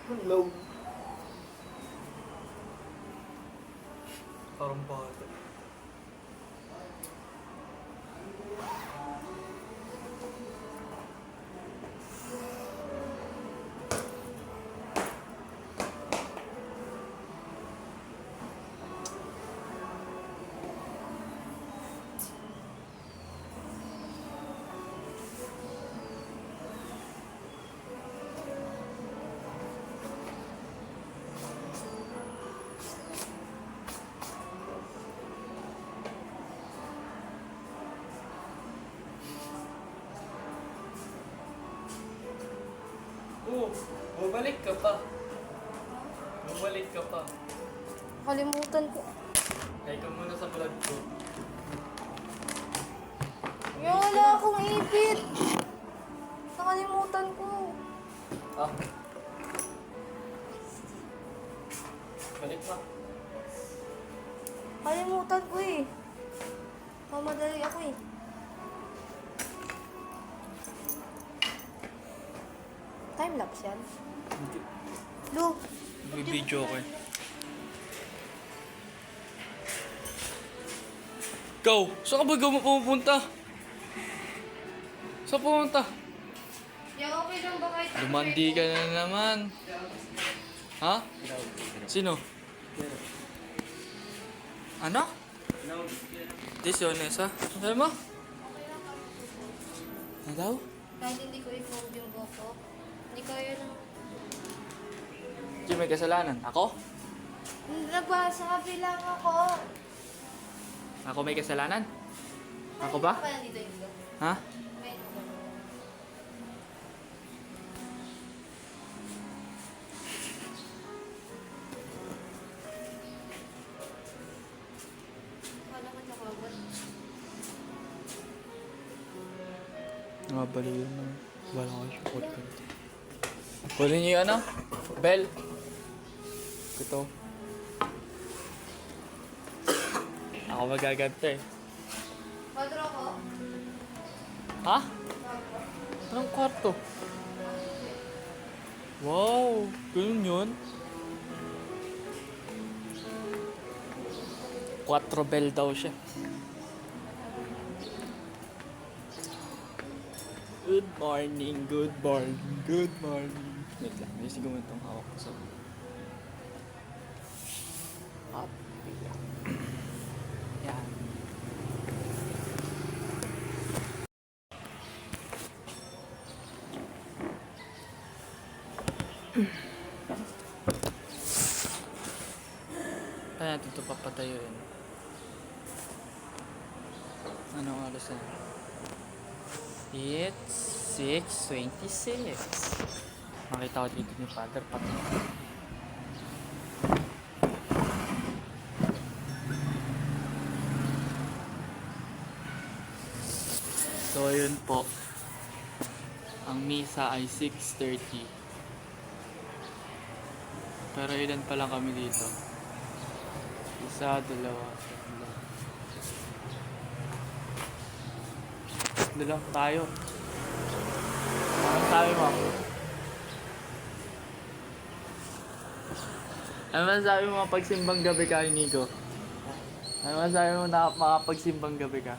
Hello. Parang bata. Oh, bumalik ka pa. Bumalik ka pa. Kalimutan ko. Kaya ka muna sa vlog ko. Yung wala akong ipit. Nakalimutan ko. Ah. Balik pa. Kalimutan ko eh. Mamadali ako eh. Time-lapse yan. Lu. May video ko eh. Ikaw, saan ka ba pupunta? Saan pupunta? Yung okay lang ba kahit... Lumandi ka na naman. Ha? Sino? Ano? This yun, Nessa. Ano mo? Ano daw? Kahit hindi ko i-fold yung GoPro. Hindi kaya lang. Sino may kasalanan? Ako? Nagsasabi lang ako. Ako may kasalanan? Ako ba? Ano pa nandito yung vlog? Ha? May ano ba? Wala ko nakabot. Nakabali yun na. Wala ko siya podcast. Kunin niyo yung ano? Bell. Ito. Ako magaganta eh. Kwadro ko? Ha? Anong kwarto? Wow! Ganun yun? 4 bell daw siya. Good morning, good morning, good morning. Wait lang, may siguro itong hawak ko sa... Up. Yan. Kaya natin ito papatayuin. Anong oras na? It's 6:26. Makita ko dito ni Father pati. So yun po. Ang misa ay 6:30. Pero ilan pa lang kami dito? Isa, dalawa, tatlo. Tatlo lang tayo. Ano sabi mo? Ano masasabi mo makapagsimbang gabi ka, Nico? Ano masasabi mo na makapagsimbang gabi ka?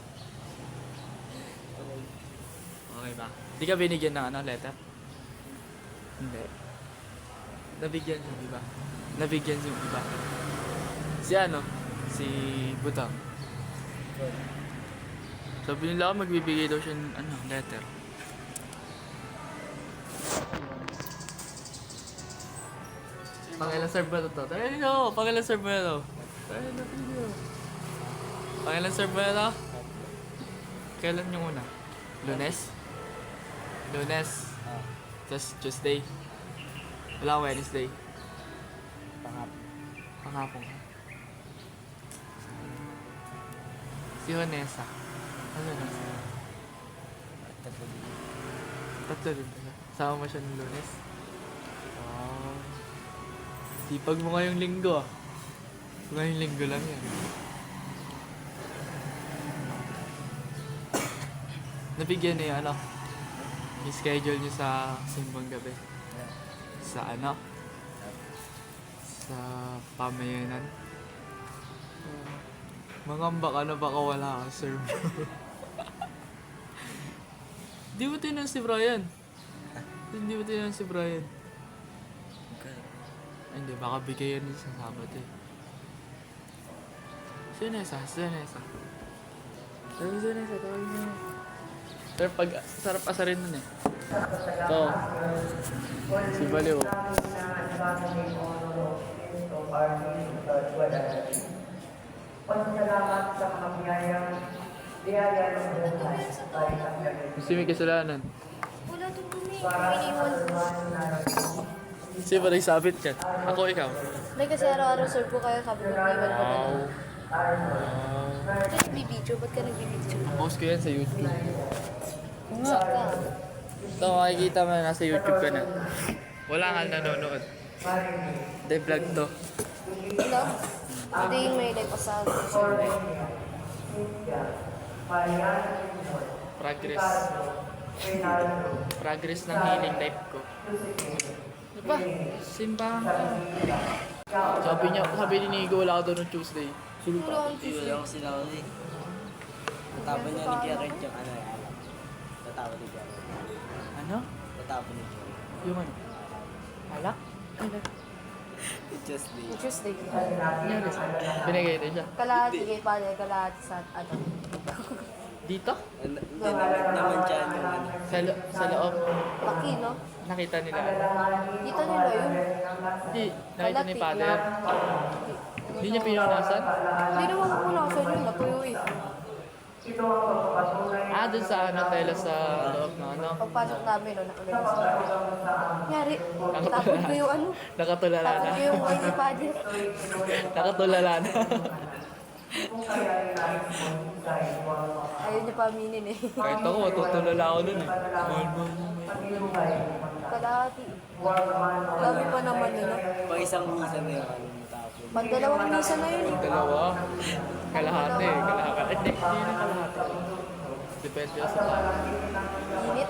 Okay ba? Di ka binigyan ng ano, letter? Hindi. Nabigyan yung iba. Nabigyan yung iba. Si ano? Si Butang. Sabi nila magbibigay daw siya ng ano, letter. Pangilang serve ba ito? Tara nyo! Pangilang serve ba ito? Tara natin nyo. Pangilang serve ba ito? Kailan yung una? Lunes? Lunes. Just Tuesday. Wala Wednesday. Panghapon. Si Vanessa. Ano na siya? Tatlo din pala. Sama mo siya ng Lunes? Wow. Sipag mo ngayong linggo ah. Ngayong linggo lang yan. Nabigyan niyo ano? Yung schedule niyo sa simbang gabi. Sa ano? sa pamayanan. Mangamba ka na baka wala ka, sir. Di mo tinan si Brian. Hindi mo tinan si Brian. Ay, hindi, baka bigayan din sa Sabado eh. Sinesa. Sir, tawagin mo na. Sir, sarap asarin nun eh. Ito. Si Baliw. Pasalamat sa mga biyaya ng buhay ay ang Gusto may kasalanan. Wala itong dumi. Iniwan. Kasi ba nagsabit yan? Ako, ikaw. May kasi araw-araw serve ko kaya sabi ko, iniwan ko na Wow. lang. Ba't ka nagbibideo? Ba't ka nagbibideo? Post ko yan sa YouTube. Saan ka? Ito, makikita mo na nasa YouTube ka na. Wala nga nanonood. Hindi, vlog to. Hello? Hindi yung may live sa Progress. Progress ng healing life ko. Ano ba? Simbahan ka. Sabi ni Nigo, wala ka doon ng Tuesday. Wala akong Wala ko sila ko eh. Tatapon niya ni Jared yung ano eh, alam. Tatapon ni Jared. Ano? Tatapon ni Jared. Yung ano? Alak? It's just the... Tuesday. Nangyari sa binigay din siya. Kalahati kay Panya, kalahati sa ano. Dito? Hindi naman dyan yung ano. Sa loob. Laki, no? Nakita nila. Dito nila yun. Hindi. Nakita ni Father. Hindi niya pinunasan? Hindi naman ko punasan yun, natuyo eh. Ah, dun sa ano, tela sa loob na ano. Pagpasok namin, no, nakalagay sa Nangyari, tapon ko yung ano, Nakatulala tapon na. ko yung wine ni Padre. Nakatulala na. Ayaw niya pa aminin eh. Kahit ako, matutulala ako dun eh. Mahal. Kalahati. Dami pa naman yun, no? Pag isang misa na yung ano tatapon. Pandalawang misa na yun eh. Dalawa. Kalahati. Kalahati. Hindi na kalahati. Depende sa tao. Init.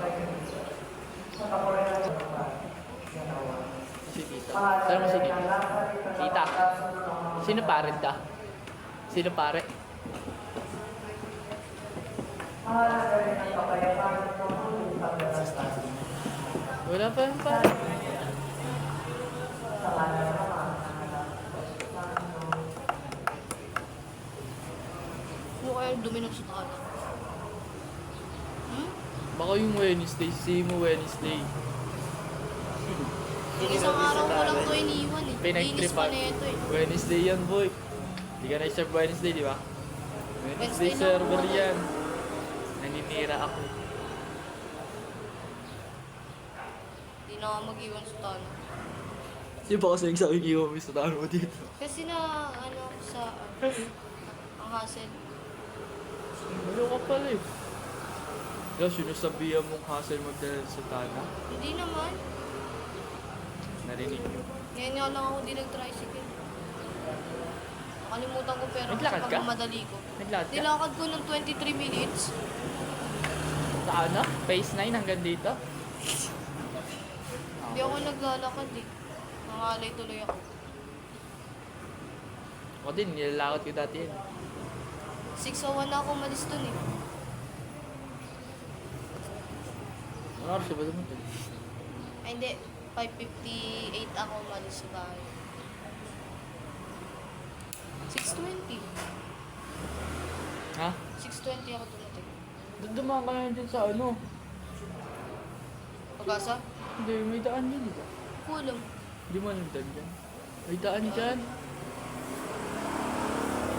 Si Tita. Saan mo si Tita? Tita. Sino pare ka? Sino pare? Wala pa yung pare. Ano kaya yung dumi ng sutana? Baka yung Wednesday. Si mo Wednesday. Yung isang araw ko lang ito iniwan eh. Linis Pinag-tripan. pa na ito eh. Wednesday yan, boy. Di ka na-serve Wednesday, di ba? Wednesday Wednesday na server ako. yan. Naninira ako. Hindi na ako mag-iwan sutana. Kasi ba kasi nagsabi ko yung sa tao mo dito? Kasi na ano sa ang hassle. Ano ka pala eh? Kaya sinasabihan mong hassle magdala sa tana. Hindi naman. Narinig nyo. Ngayon nga lang ako di nag-tricycle. Nakalimutan ko pero Naglakad ka? pagmamadali ko. Naglakad ka? Nilakad ko ng 23 minutes. Sa ano? Phase 9 hanggang dito? Hindi ako naglalakad eh. Nangalay tuloy ako. Ako din, nilalakad ko dati yan. 6:01 na ako malis dun eh. Ano oras ba naman ito? Ay hindi, 5:58 ako malis sa bahay. 6:20. Ha? 6:20 ako tumating. Dumaan ka na dyan sa ano? Pag-asa? Hindi, may daan dyan, di ba? Kulang. Hindi mo alam daan dyan. May daan dyan.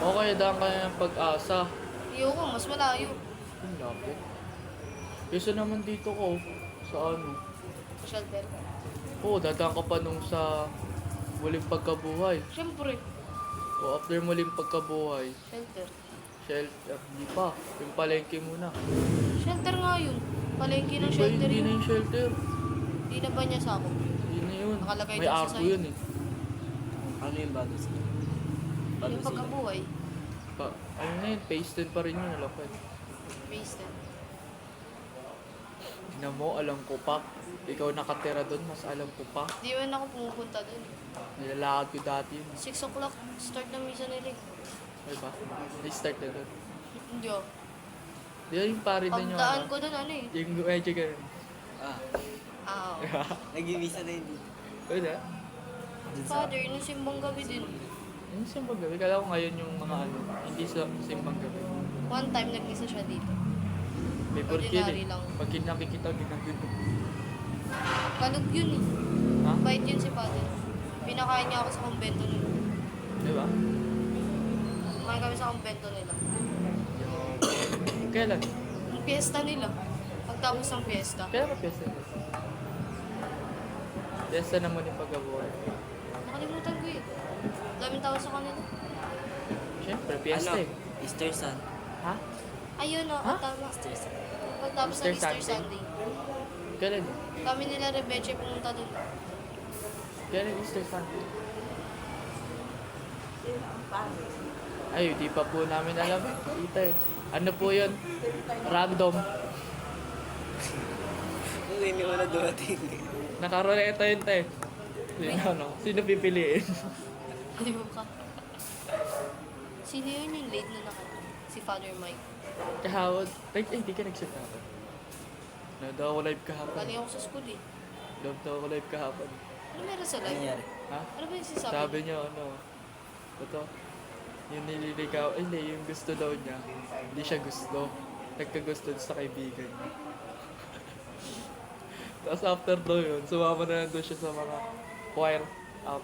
O kaya daan ka na ng Pag-asa. Ayoko, mas malayo. Ang lapit. Kesa naman dito ko, sa ano? Shelter. Oo, dadaan ka pa nung sa Muling Pagkabuhay. Siyempre, O after Muling Pagkabuhay, shelter. shelter, di pa. Yung palengke muna. Shelter nga yun. Palengke ng Di ba shelter hindi na yun. yung shelter? Hindi na ba niya sa ako? Hindi na yun. Nakalagay May dun sa arko side. yun eh. Ano yung bago sila? Bago Yung sila. pagkabuhay. Ano na yun, phase 10 pa rin yun, lapad. Base 10. Na mo, alam ko pa. Ikaw nakatira doon, mas alam ko pa. Di man ako pumupunta dun. Nilalakad ko dati yun. 6 o'clock, start ng misa nila eh. Diba? Nag-start na doon. Hindi oh. Di ba yung pare doon yung Pagdaan ko dun ano eh. Yung medyo ganun. Ah, Ah, oo. nag-ibisa na yun dito. Wala. Father, nung simbang gabi din. Yung simbang gabi. Kala ko ngayon yung mga ano, hindi sa simbang gabi. One time nagmisa siya dito. May burkil Ordinary eh. lang. Pag nakikita, ginagin. Kalog yun eh. Ha? Bait yun si Father. Pinakain niya ako sa kumbento nila. Diba? Kumain kami sa kumbento nila. Kailan? Yung piyesta nila. Pagtapos ng piyesta. Kailan ka piyesta? Piyesta naman yung pag-abuhay. Nakalimutan ko eh. Daming tao sa kanila. Siyempre, piyesta Ano? eh. Easter Sun. Ha? Ayun o, Ha? tama. Pagtapos ng Easter Easter Sunday? Sunday. Kailan? Kami nila Rebeche pumunta dun. Kailan Easter Sunday? Ay, di pa po namin alam eh. Tita eh. Ano po yun? Random. Kung hindi mo na dumating. Nakaroleta yun tayo. Sino, ano? Sino pipiliin? Di ba ka? Sino yun yung late na nakata? Si Father Mike. Kahapon. Ay, di ka nag-shoot kahapon. Daw ako live kahapon. Galing ako sa school eh. Daw ako live kahapon. Ano meron sa Ano live? nangyari? Ha? Ano ba yung sinasabi? Sabi niya, ano, ito, yung nililigaw, ay hindi, yung gusto daw niya, hindi siya gusto. Nagkagusto sa kaibigan niya. Tapos after daw yun, sumama na doon siya sa mga choir.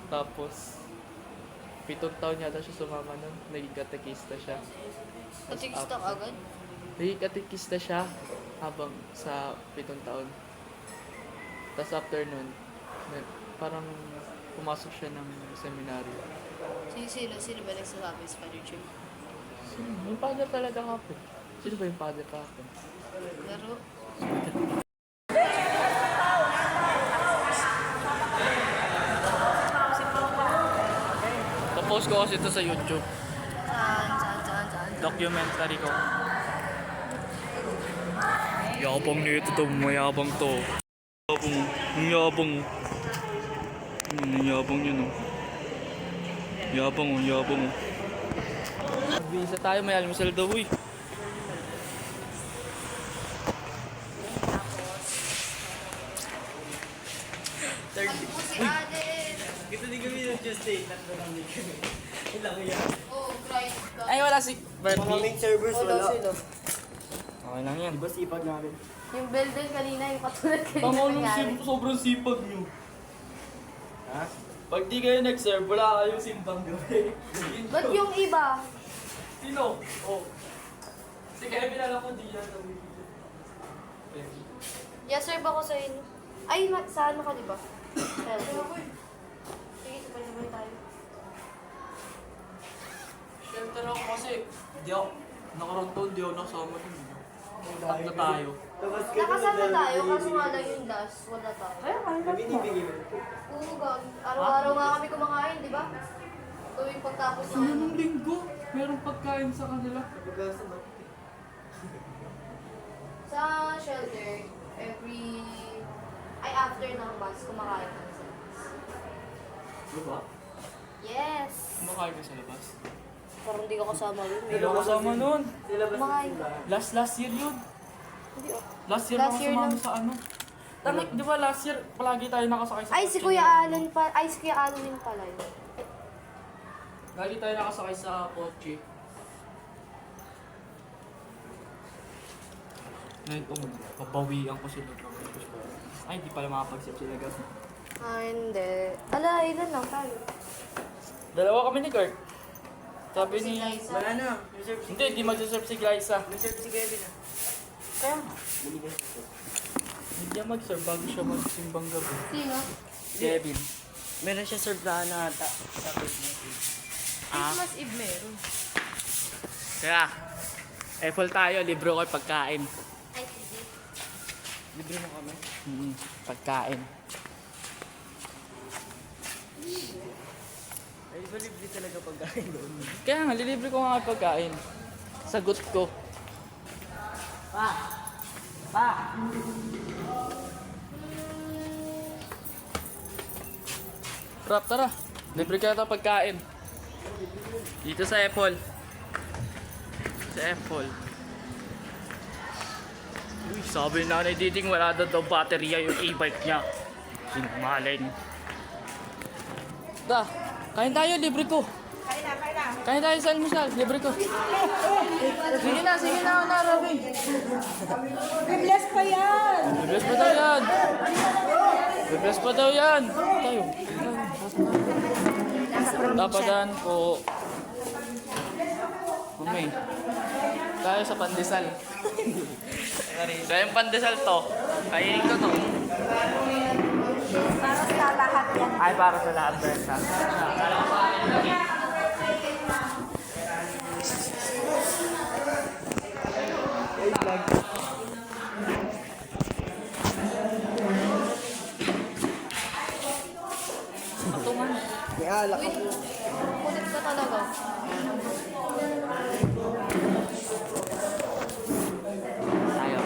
Tapos, 7 taon yata siya sumama nun. Naging katekista siya. Patikista ka agad? Naging katekista siya habang sa 7 taon. Tapos after nun, parang pumasok siya ng seminaryo. Sino ba nagsasabi sa Father Jim? Sino? Yung father talaga kapon. Sino ba yung father kapon? Laro? Tapos ko kasi ito sa YouTube. Saan? Documentary ko. Yabang nito to, mayabang to. Yabang. Yabang yun oh. Yabang. Visa tayo, may almusal daw uy. Third. Po si Aden! Ito din kami ng Tuesday. Tatlo lang din kami. Ilang yan. Oh, Christ. Ay, wala si Mga Bertie. main servers wala. Okay lang yan. Diba sipag namin? Yung bell din kanina, yung katulad kanina Pangalong nangyari. sobrang sipag nyo. Ha? Pag di kayo nag-serve, wala kayong simbang gabi. Ba't yung iba? Sino? Oh. Si Kevin alam ko di yan. Yes, sir, ako sa inyo. Ay, sa ano ka, di ba? Sige, sabay-sabay tayo. Shelter ako kasi. Di ako. Nakarang taon, di ako nakasama dun. Tatlo tayo. Nakasama tayo, kaso nga lang yung last, wala tayo. Kami nibigay mo. Oo, gag. Araw-araw nga kami kumakain, di ba? Tuwing pagtapos ng ano. Anong linggo? Merong pagkain sa kanila. Sa shelter, after ng bus, kumakain kami sa labas. Diba? Yes! Kumakain ka sa labas. Parang hindi ka kasama yun. Hindi ako kasama nun. Kumakain ka. Last year yun. Hindi, oh. Last year Last ako year sumama lang. sa ano. Tama, di ba last year, palagi tayo nakasakay sa Ay, si kotse Kuya ni- Allen pa. Ay, si Kuya Allen din pala yun. Lagi tayo nakasakay sa kotse. Ngayon, papawian ko sila. Ay, di pala makapag-sip sila gas. Ah, hindi. Ala, ilan lang tayo. Dalawa kami ni Kurt. Sabi ni... Wala na. Reserve si Hindi, di mag-serve si Glyza. Reserve si Kevin ah. Kaya nga. Hindi niya mag-serve bago siya magsimbang gabi. Sino? Kevin. Meron siya serve na tapos mo. Christmas Eve meron. Kaya, full tayo, libro ko yung pagkain. Ay, sige. Libre mo kami. Pagkain. Ay, ba libre talaga pagkain doon? Kaya nga, lilibre ko nga yung pagkain. Sagot ko. Pa! Rap, tara. Libre ka ito pagkain. Dito sa Apple. Sa Apple. Uy, sabi na nanay Diding wala daw baterya yung e-bike niya. Sinungaling. Da, kain tayo, libre ko. Kain tayo sa almusal, libre ko. Sige na, Robin. Bless pa yan! Bibles pa daw yan. Bibles pa daw yan. Tayo. Dapadan ko. Mami. Tayo sa pandesal. Kaya yung pandesal to. Kainin ko to. Para sa lahat yan. Ay, para sa lahat, Berta. Patungan. May alak Uy, kulit ka talaga. Ayaw.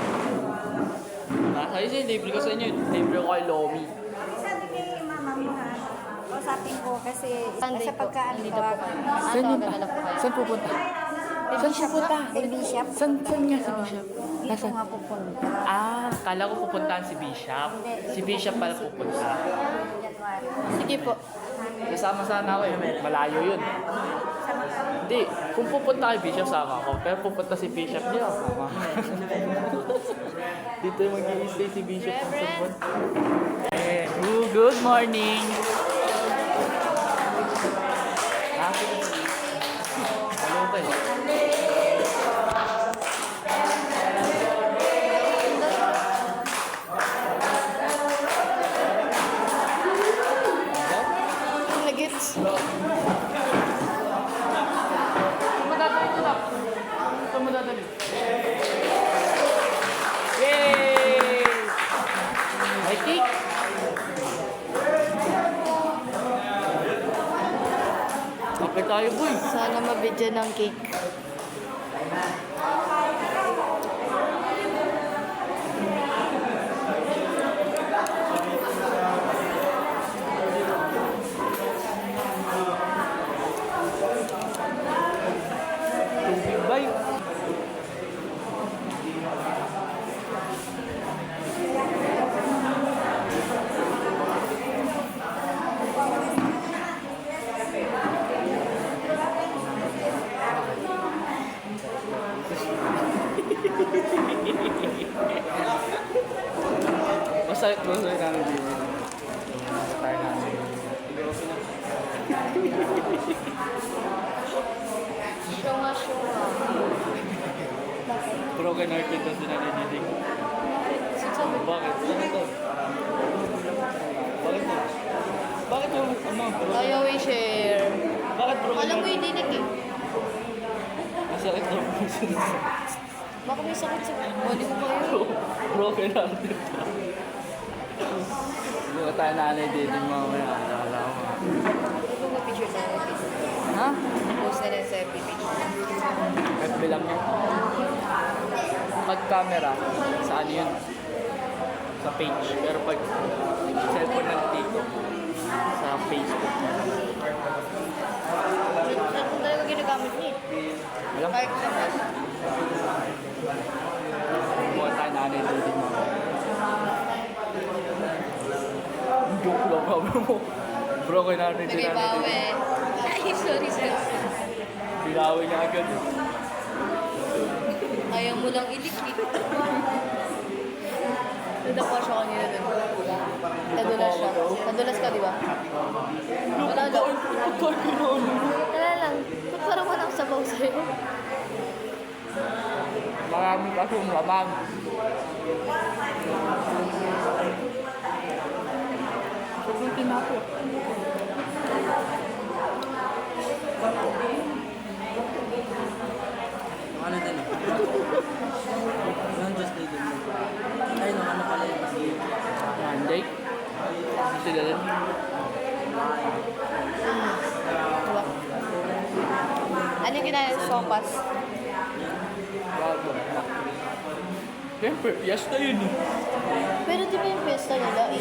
Sa'yo siya, libre ko sa inyo. Libre ko kay Lomi. Sabi kay mama mo ha, kausapin ko kasi Sunday sa po. pagkaan Hindi ko. na po kayo. Saan yun pa? Saan pupunta? Saan pupunta? Kay Bishop. Saan nga si Bishop? Dito nga pupunta. Ah, kala ko pupuntahan si Bishop. Si Bishop pala pupunta. January. Sige po. Kasama sana ako eh. Malayo yun. Hindi, kung pupunta kay Bishop, sama ako. Pero pupunta si Bishop niya, sama. Dito yung mag-i-stay si Bishop ng Cebu. Eh, good morning! Ah, hello ba eh? Nagits. Madadali ko lang. Ito madadali. Yay! May cake! Kapit tayo, boy. Sana mabigyan ng cake. Tubig ba yun? Masakit ba sa namin dito? Tayo namin. Syunga, syunga. Broken hearted daw si Nanay Diding. Sabi, Bakit? Bakit to? Bakit to? Bakit yung ano? ayaw i-share. Bakit broken Alam mo hearted? yung dinig eh. Masakit daw po siya. Baka may sakit sa body ko kayo. Broken hearted ka. Hindi ko tayo Nanay Diding mamaya. Alala ko. Ito mo picture sa FB. Ha? Post na lang sa FB page. FB lang yun. Pag camera, sa ano yun? Sa page. Pero pag cellphone ng dito, sa Facebook. Saan talaga ginagamit niya? Alam? Kahit naman. Kumuha tayo Nanay Diding mamaya. Joke lang kami mo. Broken hearted din Nanay Nag-ibawe. Diding. Ay, sorry, sorry. Binawi niya agad. Ayaw mo lang iliklik. Nadapa siya kanina dun. Nadulas siya. Nadulas ka, di ba? Wala daw. Wala lang. Ba't parang walang sabaw sa'yo? Marami kasong lamang. Sobrang tinapos. Ano din eh? Yung just day din. Ay, no, ano pala yun? Monday. Sila din. Diba? Ano yung ginaya sa sopas? Bago. Siyempre, fiesta yun eh. Pero di ba yung pesta nila 8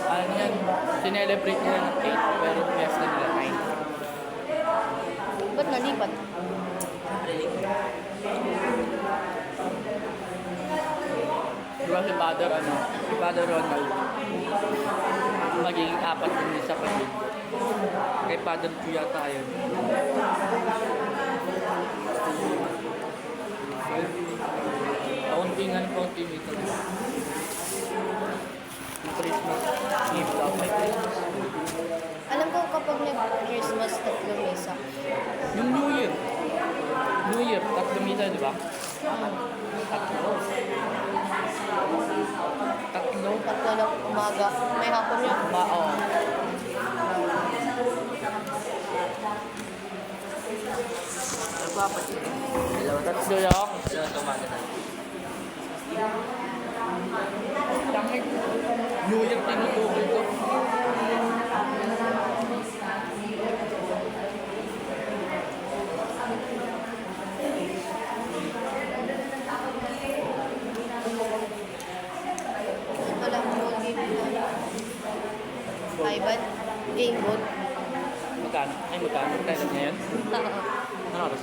Ano yan? Sinelebrate nila ng 8, pero fiesta nila 9. Ba't nalipat? Di ba si Father Ronald, magiging 4 din sa kapatid. Kay Father Q yata yun. Kauntingan dito. Christmas Eve daw may Christmas. Alam ko kapag nag-Christmas, tatlong mesa. Yung New Year. New Year, 3 misa, di ba? Tatlo. Tatlo lang umaga. May hapon yun. Oo. Nagpapatid. Tatlo lang. Dalawa tumaga na. Tangik. New Year, tinutugol ko. Wala akong game na. Ivan, game board. Magkano? Ay, magkano? Kailan ngayon? Ano oras?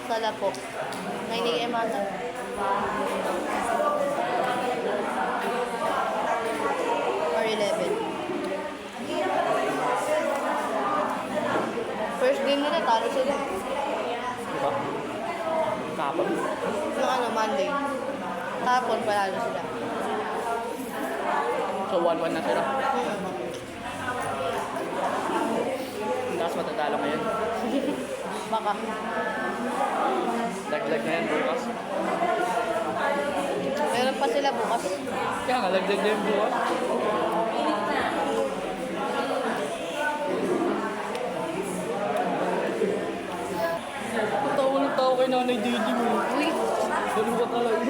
Sala po. 9 a.m. ata. Or 11. First game nila, talo sila. Di ba? Kapag. Yung ano, Monday. Tapon, palalo sila. So, 1-1 na sila. Tapos matatalo ngayon. Baka. Laglag na yan bukas. Meron pa sila bukas. Kaya nga, laglag na yung bukas. Tawa ng tao kay Nanay Didi mo. Uy, Ganun ka talaga.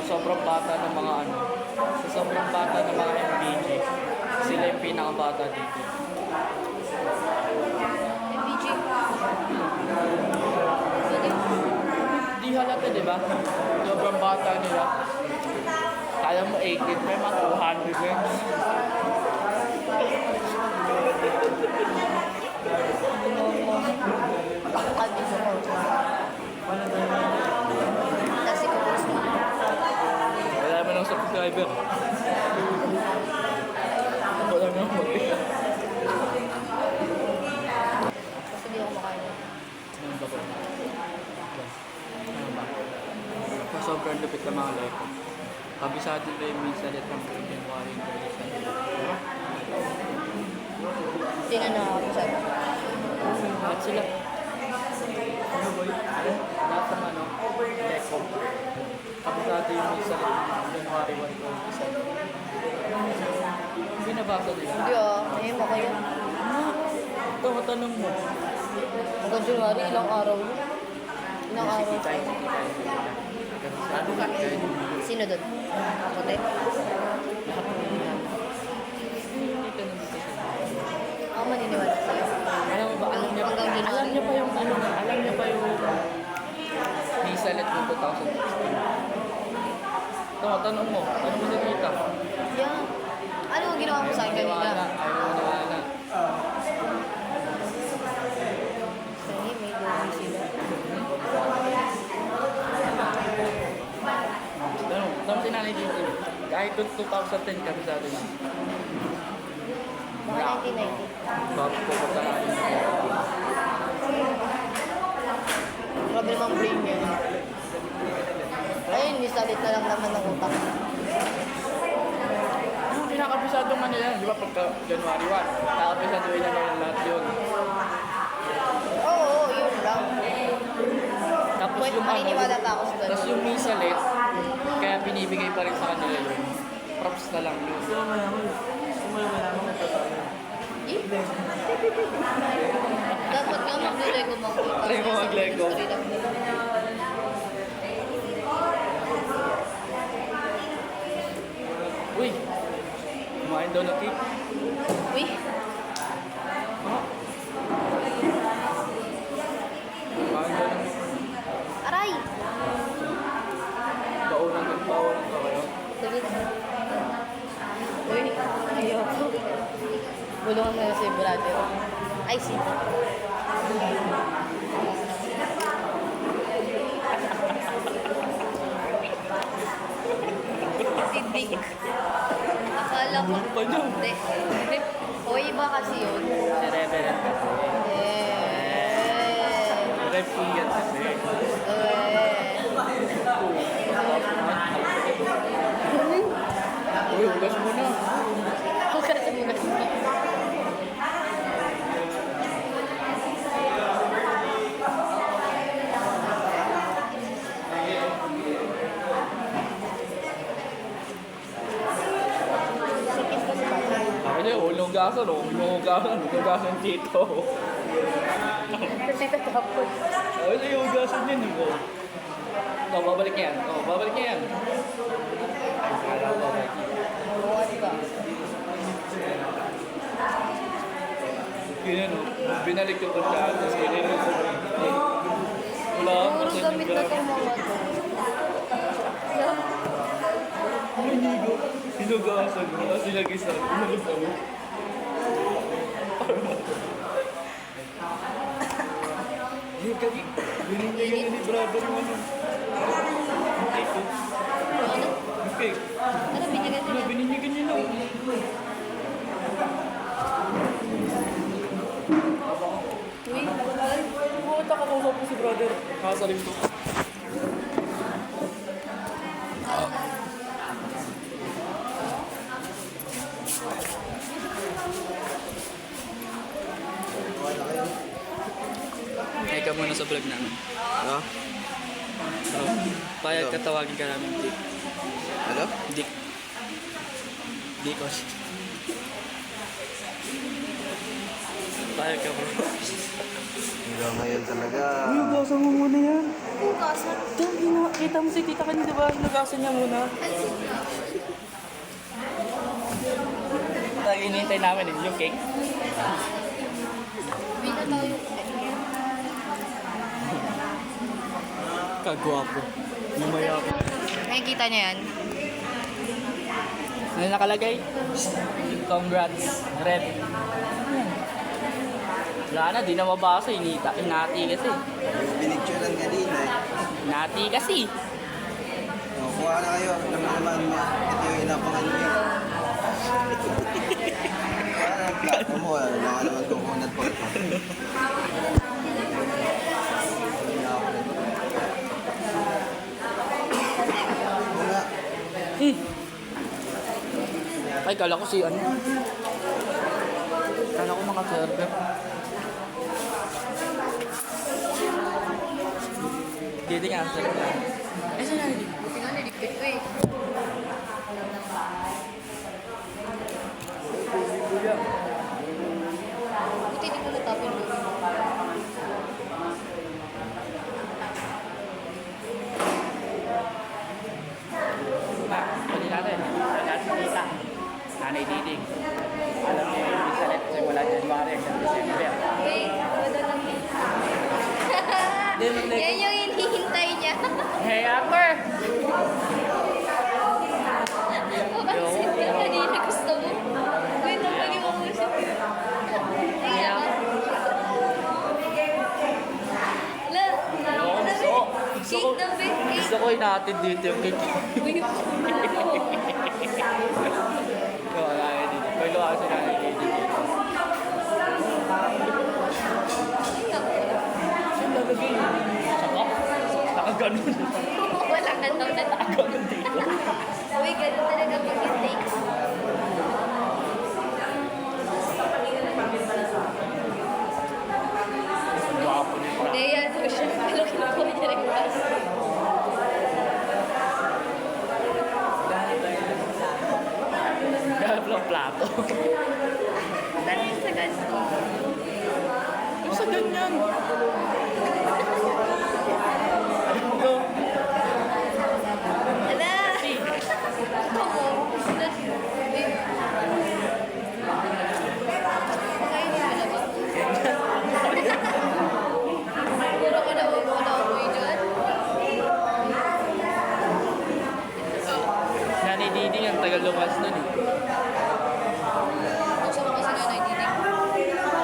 Sobrang bata ng mga ano, sa sobrang bata ng mga MBG, sila yung pinakabata dito. MBG. Pwede. Di halata, di ba? Sobrang bata nila. Kala mo 18, may mga 200 eh. Kalbi ko ko. Kasi ko gusto. Wala naman ng subscriber. Wala naman mag Kasi di ako makain. Ano ba ba? Ano ba? So, sobrang lupit ng mga leko. Kabisado na yung minsan at ang January and Sino na ako sa At sila. Ano boy? Lahat ng ano? Leko. Kabisado yung minsan at January 1 to binabasa nila. Hindi ngayon ba kayo? Ito, matanong mo. Hanggang January, ilang araw yun? Ilang araw? Sige tayo. Kabisado ka. Sino doon? Puti? Ako maniniwala sa'yo. Alam mo ba, alam niya Hanggang January. alam niya pa yung ano, alam niya pa yung Nisalet ng 2016. Ito, tanong mo. Ano mo nakita? Yeah. Ano ang ginawa mo sa akin kanina? Ayaw mo wala. Kasi may gawin sila. Tanong tinanay dito. Kahit 2010 kami sa atin. Baka 1990. Bago po ko tayo. Problem ang brain niya. Ayun, nisalit na lang naman ng utak. Yung pinakabisadong ano yan, di ba pagka January 1, nakabisaduhin na lang lahat yun. Oo, yun lang. Tapos Pwede, yung maniniwala pa ako sa ganun. tapos yung misalit, kaya binibigay pa rin sa kanila yun. Props na lang yun. Eh? Dapat nga mag-lego mag-lego. Try mo mag-Lego. Kain daw ng cake. Uy, Kain daw ng aray! baunan ka kayo. Sige. Uy, ayoko. Bulungan na si brother. Ay, si. Si Dick. Akala ko. Pa niyo. Hindi. Hindi. O, iba kasi yun. Si Reverend kasi. Eh. Rep yan kasi. Uy, hugas muna. Hugas muna. Sikit ko sa bata. Ako niya, hugasan o. Hugasan dito. Kasi tatapos. Ako niya, hugasan yan. Babalik niya yan. Babalik niya yan. Oo, diba? Ganyan o. Binalik ko kung saan. Tapos ganyan o. Wala akong Puro kasi gamit na itong mga to. Yeah. Hinigo. Hinugasan mo. Tapos nilagisan. Hinugasan mo. Bininyagan ni brother mo. Yung cake ko. Ano? Yung cake. Ano binigay Ano, nila? bininyagan niya lang. Uy, Bumunta ka po si brother. Kasalim ko. Ay ka muna sa vlog namin. Ano? Payag ka tawagin ka namin, Dick. Ano? Dick. Dickos. Payag ka bro. Hanggang ngayon talaga. Hugasan mo muna yan. hugasan. Kita mo si tita kanina, diba? Hugasan niya muna. Inintay namin yung cake. Binataw yung Kagwapo. Lumaya ko. nakikita niya yan. Ano nakalagay? Congrats, Red. Wala na, di na mabasa. Inati kasi. Pinicturean kanina eh. Inati kasi. O, kuha na kayo. Alam mo naman, ito yung inapangan nyo. Kuha na ang plato mo. Wala ka naman kukunat pa. Wala. Ay, kala ko si ano. Kala ko mga server. Dito nga, server. Eh, saan na rin? Buti nga nilipit ko eh. Buti di ko natapon yung Pwede natin. Pwede natin kita. Nanay Diding. Alam niyo yung Isalet simula January hanggang December. Wait, wala lang din. Yan yung hinihintay niya. Hey, Amber! Mapansin ka kanina gusto mo. Wait, napagin mo mo siya. Tingnan ka. La, Gusto ko, cake na ba? Cake. gusto ko inaatid dito yung cake. Uy, Wala na dito. Pwede ako sa nanay Diding dito. Saan lalagay? Sa cup? Nakaganon. wala ka daw na Nakaganon dito. Uy, ganun talaga pag yung takes. Gwapo ni Fra. Hindi, yan po siya. Pero kinukuha niya rin ba? Ganap lang plato. Dali sa ganito. Ano sa ganyan? Ito. Ala! Ako mo. Diding ang tagal lumas nun eh. Gusto mo kasi nanay Didi.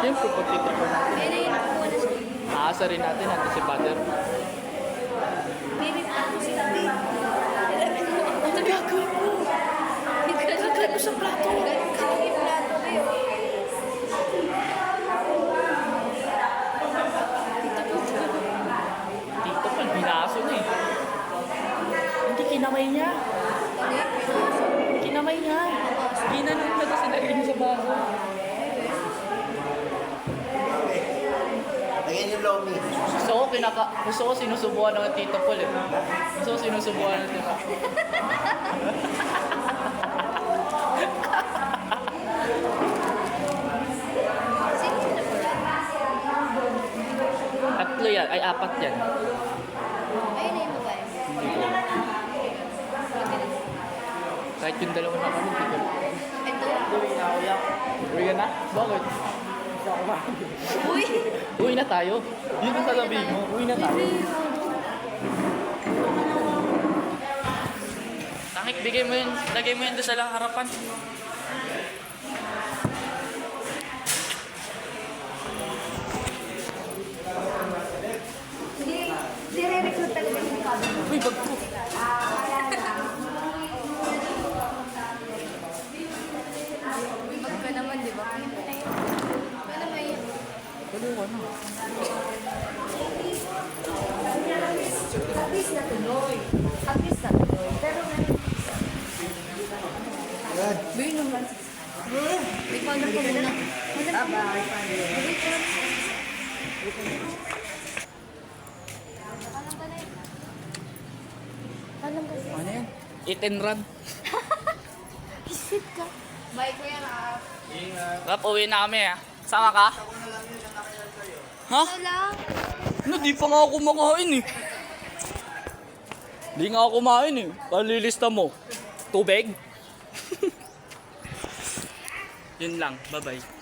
Siyempre, pagtitripan natin. Kaya na yun, nakuha na siya. Aasa rin natin, natin si Father. Baby, ako si Tabi. Ano gagawin mo? Nagkagagay mo sa plato. Nagkagay yung plato kayo. Tito pa, binaso na eh. Hindi, kinamay niya. Kinamay niya. Ginanong na kasi nalagay niya sa baso. Lagyan yung lomi. Gusto ko sinusubuan ng Tito Paul eh. Gusto ko sinusubuan ng Tito Paul. Tatlo yan, ay apat yan. Ayun na yung babae. Hindi ko. Kahit yung dalawa na kami, hindi ko. Ito. Uwi ka na? Bakit? Uy! Uwi na tayo. Yun ang sasabihin mo. Uwi na tayo. Tangik, bigay mo yun. Lagay mo yun doon sa lang harapan. Dire-recruit talaga yung kami. Uy, bag ko. Wag ka naman, di ba? Paano may... Baliw ka na. At least natuloy. At least natuloy. Pero Bay naman. May paano ko muna. bye-bye. Alam kasi. Ano yan? Eat and run. Isip ka. Bye, kuya na. Rap, uwi na kami ah. Sama ka? Ha? Wala. Ano, di pa nga ako kumakain eh. Di nga ako kumain eh. Palilista mo. Tubig? Yun lang. Bye-bye.